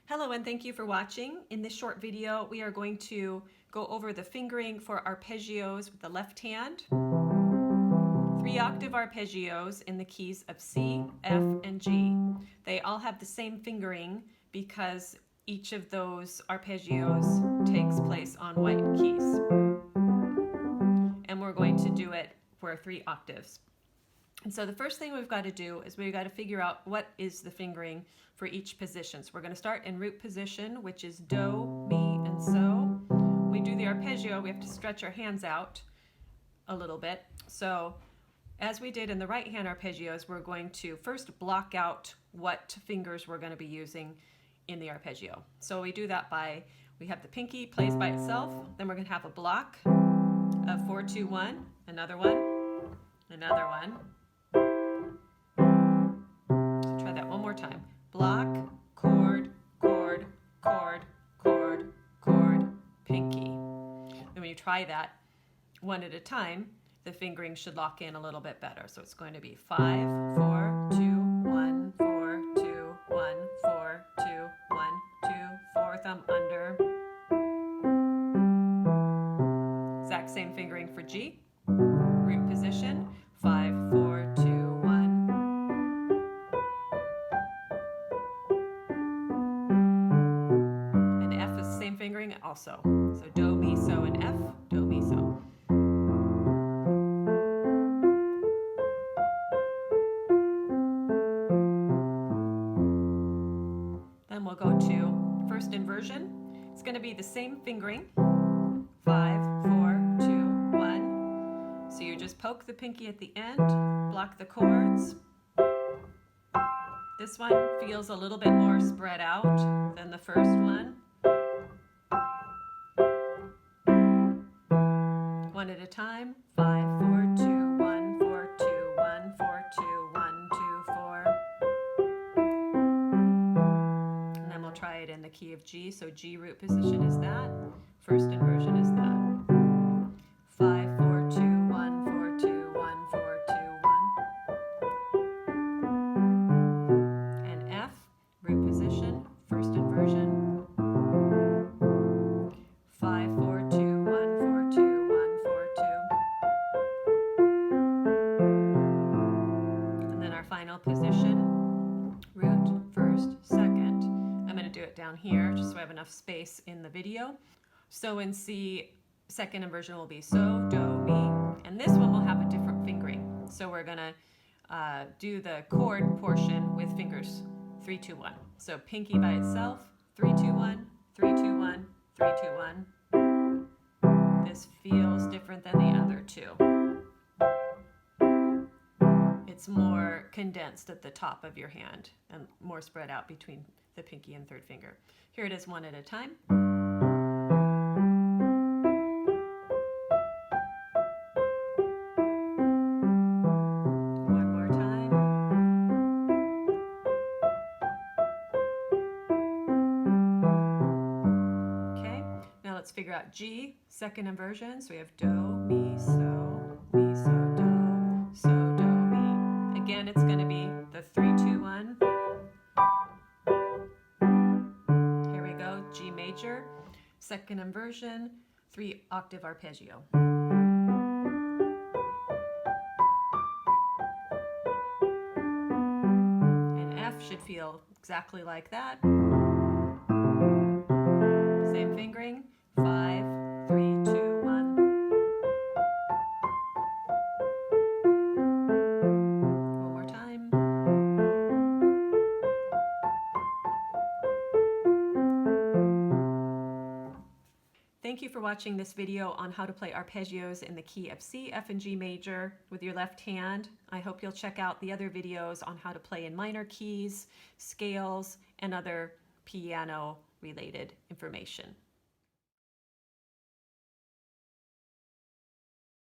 Hello and thank you for watching. In this short video, we are going to go over the fingering for arpeggios with the left hand. 3-octave arpeggios in the keys of C, F, and G. They all have the same fingering because each of those arpeggios takes place on white keys. And we're going to do it for 3 octaves. And so the first thing we've got to do is we've got to figure out what is the fingering for each position. So we're going to start in root position, which is do, mi, and so. We do the arpeggio, we have to stretch our hands out a little bit. So as we did in the right hand arpeggios, we're going to first block out what fingers we're going to be using in the arpeggio. So we do that by, we have the pinky plays by itself, then we're going to have a block of 4, 2, 1, another one, another one. Try that one more time. Block, chord, chord, chord, chord, chord, pinky. And when you try that one at a time, the fingering should lock in a little bit better. So it's going to be 5, 4, 2, 1, 4, 2, 1, 4, 2, 1, 2, 4, thumb under. Exact same fingering for G. Root position, 5, 4, 2, 1. And F is the same fingering also. So do, mi, so, and F, do, mi, so. Then we'll go to first inversion. It's going to be the same fingering. 5, 4, 2, 1. So you just poke the pinky at the end, block the chords. This one feels a little bit more spread out than the first one. One at a time. 5, 4, 2, 1, 4, 2, 1, 4, 2, 1, 2, 4. And then we'll try it in the key of G. So G root position is that. First inversion is that. 5, 4, 2, 1, 4, 2, 1, 4, 2, 1. And F, root position, first inversion. 5, 4, 2, 1, 4, 2, 1, 4, 2. And then our final position, root, first, second. I'm going to do it down here just so I have enough space in the video. So in C, second inversion will be so, do, mi, and this one will have a different fingering. So we're going to do the chord portion with fingers 3, 2, 1. So pinky by itself, 3, 2, 1, 3, 2, 1, 3, 2, 1. This feels different than the other two. It's more condensed at the top of your hand and more spread out between the pinky and third finger. Here it is one at a time. Let's figure out G, second inversion. So we have do, mi, so, do, mi. Again, it's going to be the 3, 2, 1. Here we go, G major, second inversion, 3-octave arpeggio. And F should feel exactly like that. Same fingering. 5, 3, 2, 1. One more time. Thank you for watching this video on how to play arpeggios in the key of C, F, and G major with your left hand. I hope you'll check out the other videos on how to play in minor keys, scales, and other piano-related information.